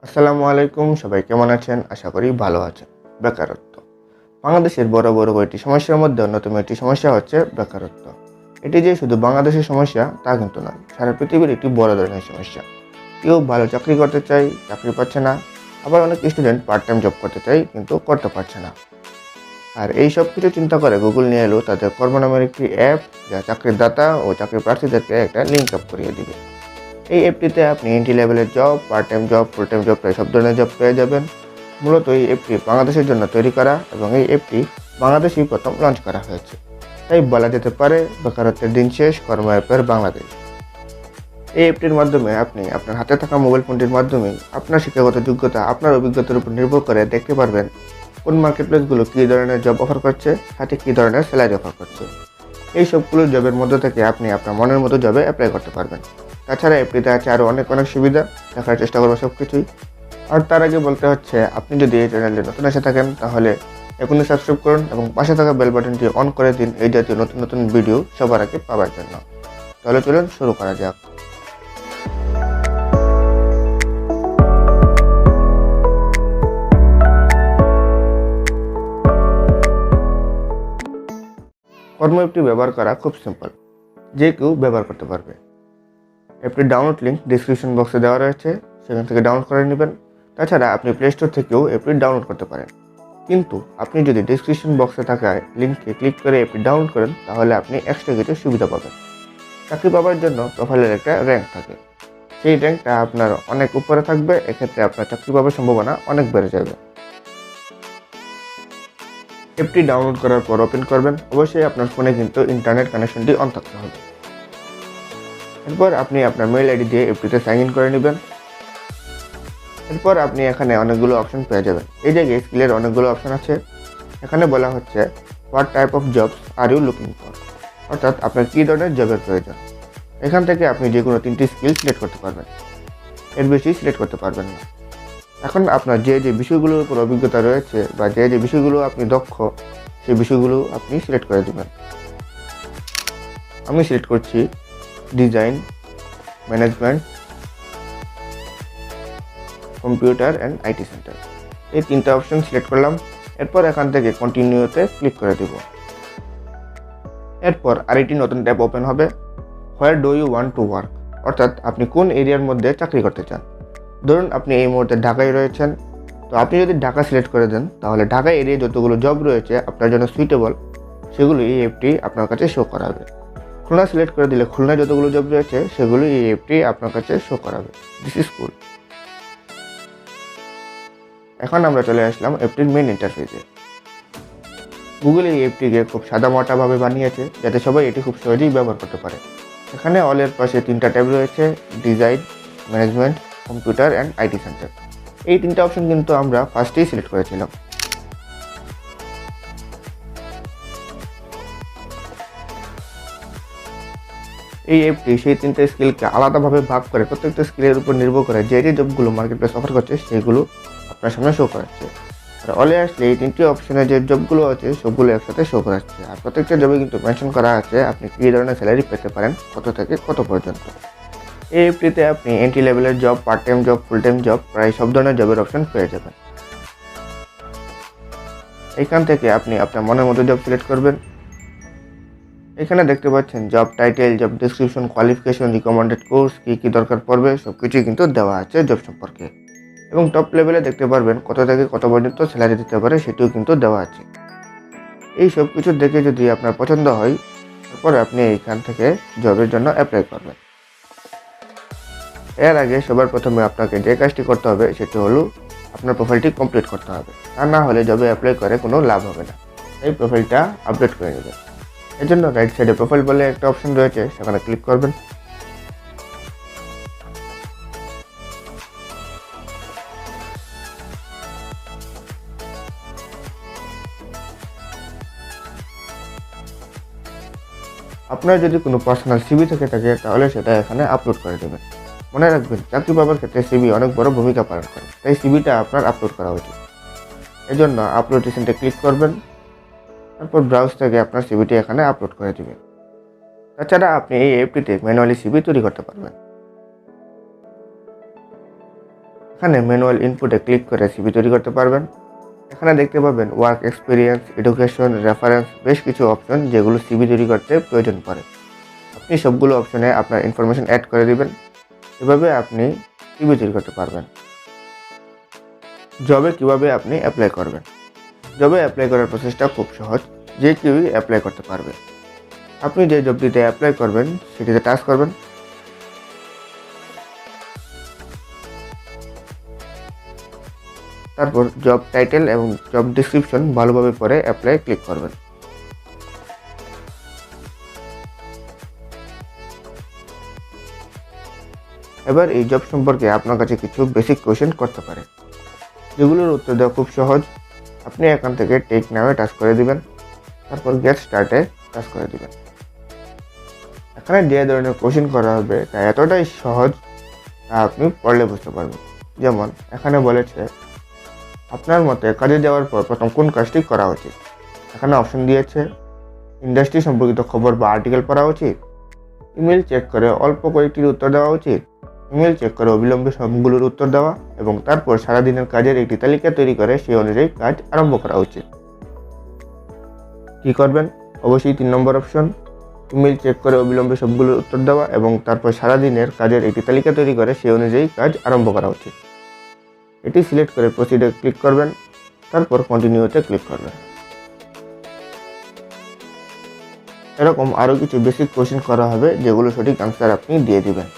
আসসালামু আলাইকুম, সবাই কেমন আছেন? আশা করি ভালো আছেন। বেকারত্ব বাংলাদেশের বড় কয়েকটি সমস্যার মধ্যে অন্যতম একটি সমস্যা হচ্ছে বেকারত্ব। এটি যে শুধু বাংলাদেশের সমস্যা তা কিন্তু নয়, সারা পৃথিবীর একটি বড় ধরনের সমস্যা। কেউ ভালো চাকরি করতে চায়, চাকরি পাচ্ছে না। আবার অনেক স্টুডেন্ট পার্ট টাইম জব করতে চায় কিন্তু করতে পারছে না। আর এই সব কিছু চিন্তা করে গুগল নিয়ে এলো তাদের কর্ম নামের একটি অ্যাপ, যা চাকরির দাতা ও চাকরি প্রার্থীদেরকে একটা লিঙ্ক আপ করিয়ে দিবে। এই অ্যাপটিতে আপনি এন্ট্রি লেভেলের job, part time job, full time job, প্রায় সব ধরনের জব পেয়ে যাবেন। মূলত এই অ্যাপটি বাংলাদেশের জন্য তৈরি করা এবং এই অ্যাপটি বাংলাদেশেই প্রথম লঞ্চ করা হয়েছে। তাই বলা যেতে পারে বেকারত্বের দিন শেষ, কর্ম অ্যাপের বাংলাদেশ। এই অ্যাপটির মাধ্যমে আপনি আপনার হাতে থাকা মোবাইল ফোনটির মাধ্যমেই আপনার শিক্ষাগত যোগ্যতা, আপনার অভিজ্ঞতার উপর নির্ভর করে দেখতে পারবেন কোন মার্কেট প্লেসগুলো কী ধরনের জব অফার করছে, সাথে কী ধরনের স্যালারি অফার করছে। এই সবগুলো জবের মধ্যে থেকে আপনি আপনার মনের মতো জবে অ্যাপ্লাই করতে পারবেন। তাছাড়া অ্যাপটিতে আছে আরও অনেক সুবিধা, দেখার চেষ্টা করবো সব কিছুই। আর তার আগে বলতে হচ্ছে, আপনি যদি এই চ্যানেলে নতুন এসে থাকেন তাহলে এখনই সাবস্ক্রাইব করুন এবং পাশে থাকা বেল বাটনটি অন করে দিন এই জাতীয় নতুন নতুন ভিডিও সবার আগে পাওয়ার জন্য। তাহলে চলুন শুরু করা যাক। কর্ম অ্যাপটি ব্যবহার করা খুব সিম্পল, যে কেউ ব্যবহার করতে পারবে। অ্যাপটির ডাউনলোড লিঙ্ক ডিসক্রিপশন বক্সে দেওয়া রয়েছে, সেখান থেকে ডাউনলোড করে নেবেন। তাছাড়া আপনি প্লে স্টোর থেকেও অ্যাপটি ডাউনলোড করতে পারেন। কিন্তু আপনি যদি ডিসক্রিপশন বক্সে থাকা লিঙ্কে ক্লিক করে অ্যাপটি ডাউনলোড করেন তাহলে আপনি এক্সট্রা কিছু সুবিধা পাবেন। চাকরি পাওয়ার জন্য প্রোফাইলের একটা র্যাঙ্ক থাকে, সেই র্যাঙ্কটা আপনার অনেক উপরে থাকবে। এক্ষেত্রে আপনার চাকরি পাওয়ার সম্ভাবনা অনেক বেড়ে যাবে। অ্যাপটি ডাউনলোড করার পর ওপেন করবেন। অবশ্যই আপনার ফোনে কিন্তু ইন্টারনেট কানেকশনটি অন থাকতে হবে। এরপর আপনি আপনার মেইল আইডি দিয়ে অ্যাপটিতে সাইন ইন করে নেবেন। এরপর আপনি এখানে অনেকগুলো অপশন পেয়ে যাবেন। এই জায়গায় স্কিলের অনেকগুলো অপশন আছে। এখানে বলা হচ্ছে what type of jobs are you looking for, অর্থাৎ আপনার কী ধরনের জবের প্রয়োজন। এখান থেকে আপনি যে কোনো 3টি স্কিল সিলেক্ট করতে পারবেন, এর বেশি সিলেক্ট করতে পারবেন না। এখন আপনার যে যে বিষয়গুলোর উপর অভিজ্ঞতা রয়েছে বা যে যে বিষয়গুলো আপনি দক্ষ, সেই বিষয়গুলো আপনি সিলেক্ট করে দেবেন। আমি সিলেক্ট করছি design, management, computer and IT centre. এই 3টা অপশন সিলেক্ট করলাম। এরপর এখান থেকে কন্টিনিউতে ক্লিক করে দেব। এরপর আরেকটি নতুন ট্যাব ওপেন হবে, where do you want to work, অর্থাৎ আপনি কোন এরিয়ার মধ্যে চাকরি করতে চান। ধরুন আপনি এই মুহূর্তে ঢাকায় রয়েছেন, তো আপনি যদি ঢাকা সিলেক্ট করে দেন তাহলে ঢাকা এরিয়ায় যতগুলো জব রয়েছে আপনার জন্য সুইটেবল, সেগুলো এই অ্যাপটি আপনার কাছে শো করাবে। খুলনা সিলেক্ট করে দিলে খুলনায় যতগুলো জব রয়েছে সেগুলো এই অ্যাপটি আপনার কাছে শো করাবে। This is cool. এখন আমরা চলে আসলাম অ্যাপটির মেইন ইন্টারফেসে। গুগল এই অ্যাপটিকে খুব সাদামাটাভাবে বানিয়েছে যাতে সবাই এটি খুব সহজেই ব্যবহার করতে পারে। এখানে অলের পাশে 3টা ট্যাব রয়েছে, design, management, computer and IT centre. এই 3টা অপশন কিন্তু আমরা ফার্স্টেই সিলেক্ট করেছিলাম। এই অ্যাপটি সেই 3টে স্কিলকে আলাদাভাবে ভাগ করে প্রত্যেকটা স্কিলের উপর নির্ভর করে যে যে জবগুলো মার্কেট প্লেস অফার করছে সেগুলো আপনার সামনে শো করাচ্ছে। আর অলে আসলে এই 3টি অপশনে যে জবগুলো আছে সবগুলো একসাথে শো করাচ্ছে। আর প্রত্যেকটা জবে কিন্তু মেনশন করা আছে আপনি কী ধরনের স্যালারি পেতে পারেন, কত থেকে কত পর্যন্ত। এই অ্যাপটিতে আপনি এন্ট্রি লেভেলের job, part time job, full time job, প্রায় সব ধরনের জবের অপশন পেয়ে যাবেন। এইখান থেকে আপনি আপনার মনের মতো জব সিলেক্ট করবেন। এখানে দেখতে পাচ্ছেন job title, job description, qualification, recommended course, কী কী দরকার পড়বে সব কিছুই কিন্তু দেওয়া আছে জব সম্পর্কে। এবং টপ লেভেলে দেখতে পারবেন কত থেকে কত পর্যন্ত স্যালারি দিতে পারে সেটিও কিন্তু দেওয়া আছে। এই সব কিছু দেখে যদি আপনার পছন্দ হয় তারপরে আপনি এইখান থেকে জবের জন্য অ্যাপ্লাই করবেন। এর আগে সবার প্রথমে আপনাকে যে কাজটি করতে হবে সেটি হলো আপনার প্রোফাইলটি কমপ্লিট করতে হবে। তা না হলে জবে অ্যাপ্লাই করে কোনো লাভ হবে না। এই প্রোফাইলটা আপডেট করে নেবেন। এর জন্য রাইট সাইডে প্রোফাইল বলে একটা অপশন রয়েছে, সেখানে ক্লিক করবেন। আপনার যদি কোনো পার্সোনাল সিভি থেকে থাকে তাহলে সেটা এখানে আপলোড করে দেবেন। মনে রাখবেন, চাকরি পাওয়ার ক্ষেত্রে সিভি অনেক বড় ভূমিকা পালন করে, তাই সিভিটা আপনার আপলোড করা উচিত। এজন্য আপলোড রিসেন্টে ক্লিক করবেন। তারপর ব্রাউজ থেকে আপনার সিভিটি এখানে আপলোড করে দেবেন। তাছাড়া আপনি এই অ্যাপটিতে ম্যানুয়ালি সিভি তৈরি করতে পারবেন। এখানে ম্যানুয়াল ইনপুটে ক্লিক করে সিভি তৈরি করতে পারবেন। এখানে দেখতে পাবেন ওয়ার্ক এক্সপিরিয়েন্স, এডুকেশন, রেফারেন্স, বেশ কিছু অপশন যেগুলো সিভি তৈরি করতে প্রয়োজন পড়ে। আপনি সবগুলো অপশনে আপনার ইনফরমেশন অ্যাড করে দিবেন। এভাবে আপনি সিভি তৈরি করতে পারবেন। জবে কিভাবে আপনি অ্যাপ্লাই করবেন? জবে অ্যাপ্লাই করার প্রসেসটা খুব সহজ, যে কেউই অ্যাপ্লাই করতে পারবে। আপনি যে জবটিতে অ্যাপ্লাই করবেন সেটিতে টাচ করবেন। তারপর জব টাইটেল এবং জব ডিসক্রিপশন ভালোভাবে পড়ে অ্যাপ্লাই ক্লিক করবেন। এবার এই জব সম্পর্কে আপনার কাছে কিছু বেসিক কোয়েশ্চেন করতে পারে, যেগুলোর উত্তর দেওয়া খুব সহজ। আপনি এখান থেকে টেক নামে টাচ করে দিবেন, তারপর গেট স্টার্টে টাচ করে দিবেন। এখানে যে ধরনের কোয়েশ্চেন করা হবে তা এতটাই সহজ তা আপনি পড়লে বুঝতে পারবেন। যেমন এখানে বলেছে, আপনার মতে কাজে যাওয়ার পর প্রথম কোন কাজটি করা উচিত? এখানে অপশন দিয়েছে, ইন্ডাস্ট্রি সম্পর্কিত খবর বা আর্টিকেল পড়া উচিত, ইমেল চেক করে অল্প কয়েকটির উত্তর দেওয়া উচিত, ইমেল চেক করে অবিলম্বে সবগুলোর উত্তর দেওয়া, এবং তারপর সারাদিনের কাজের একটি তালিকা তৈরি করে সেই অনুযায়ী কাজ আরম্ভ করা উচিত। কী করবেন? অবশ্যই 3 নম্বর অপশন, ইমেল চেক করে অবিলম্বে সবগুলোর উত্তর দেওয়া এবং তারপর সারাদিনের কাজের একটি তালিকা তৈরি করে সেই অনুযায়ী কাজ আরম্ভ করা উচিত। এটি সিলেক্ট করে প্রসিডে ক্লিক করবেন, তারপর কন্টিনিউতে ক্লিক করবেন। এরকম আরও কিছু বেসিক কোয়েশ্চেন করা হবে যেগুলো সঠিক আনসার আপনি দিয়ে দিবেন।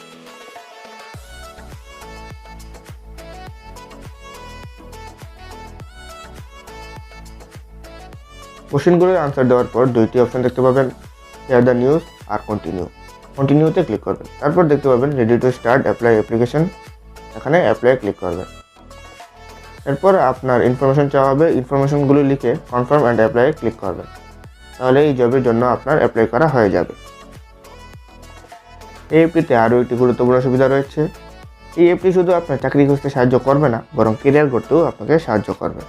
কোশ্চেনগুলোর আনসার দেওয়ার পর 2টি অপশন দেখতে পাবেন, শেয়ার দ্য নিউজ আর কন্টিনিউ। কন্টিনিউতে ক্লিক করবেন, তারপর দেখতে পাবেন ready to start apply application. এখানে অ্যাপ্লাই ক্লিক করবেন। এরপর আপনার ইনফরমেশন চাওয়া হবে, ইনফরমেশনগুলো লিখে কনফার্ম অ্যান্ড অ্যাপ্লাই ক্লিক করবেন। তাহলে এই জবের জন্য আপনার অ্যাপ্লাই করা হয়ে যাবে। এই অ্যাপটিতে আরও একটি গুরুত্বপূর্ণ সুবিধা রয়েছে। এই অ্যাপটি শুধু আপনার চাকরি খুঁজতে সাহায্য করবে না, বরং কেরিয়ার গড়তেও আপনাকে সাহায্য করবে।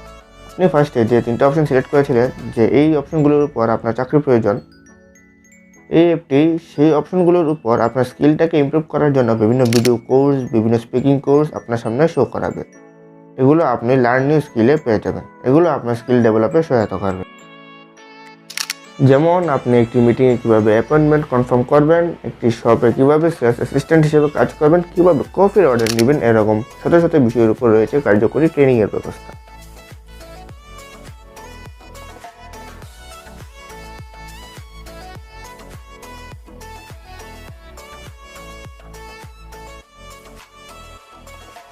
আপনি ফার্স্টে যে 3টা অপশন সিলেক্ট করেছিলেন যে এই অপশনগুলোর উপর আপনার চাকরির প্রয়োজন, এই অ্যাপটি সেই অপশনগুলোর উপর আপনার স্কিলটাকে ইমপ্রুভ করার জন্য বিভিন্ন ভিডিও কোর্স, বিভিন্ন স্পিকিং কোর্স আপনার সামনে শো করাবে। এগুলো আপনি লার্ন নিউ স্কিলে পেয়ে যাবেন। এগুলো আপনার স্কিল ডেভেলপে সহায়তা করবে। যেমন আপনি একটি মিটিংয়ে কীভাবে অ্যাপয়েন্টমেন্ট কনফার্ম করবেন, একটি শপে কীভাবে সেলস অ্যাসিস্ট্যান্ট হিসেবে কাজ করবেন, কীভাবে কফির অর্ডার নেবেন, এরকম শত শত বিষয়ের উপর রয়েছে কার্যকরী ট্রেনিংয়ের ব্যবস্থা।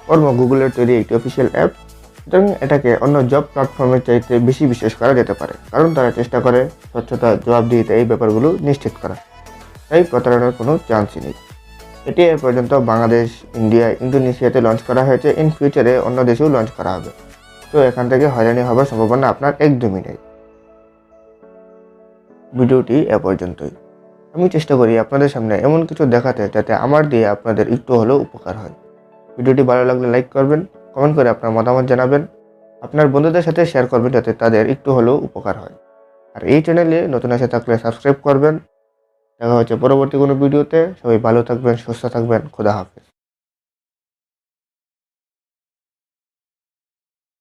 কর্ম গুগলের তৈরি একটি অফিসিয়াল অ্যাপ, সুতরাং এটাকে অন্য জব প্ল্যাটফর্মের চাইতে বেশি বিশ্বাস করা যেতে পারে, কারণ তারা চেষ্টা করে স্বচ্ছতা, জবাবদিহিতা এই ব্যাপারগুলো নিশ্চিত করা। তাই প্রতারণার কোনো চান্সই নেই। এটি এ পর্যন্ত বাংলাদেশ, ইন্ডিয়া, ইন্দোনেশিয়াতে লঞ্চ করা হয়েছে। ইন ফিউচারে অন্য দেশেও লঞ্চ করা হবে। তো এখান থেকে হয়রানি হওয়ার সম্ভাবনা আপনার একদমই নেই। ভিডিওটি এ পর্যন্তই। আমি চেষ্টা করি আপনাদের সামনে এমন কিছু দেখাতে যাতে আমার দিয়ে আপনাদের একটু হলেও উপকার হয়। ভিডিওটি ভালো লাগলে লাইক করবেন, কমেন্ট করে আপনার মতামত জানাবেন, আপনার বন্ধুদের সাথে শেয়ার করবেন যাতে তাদের একটু হলেও উপকার হয়। আর এই চ্যানেলে নতুন এসে থাকলে সাবস্ক্রাইব করবেন। দেখা হচ্ছে পরবর্তী কোনো ভিডিওতে। সবাই ভালো থাকবেন, সুস্থ থাকবেন। খোদা হাফেজ।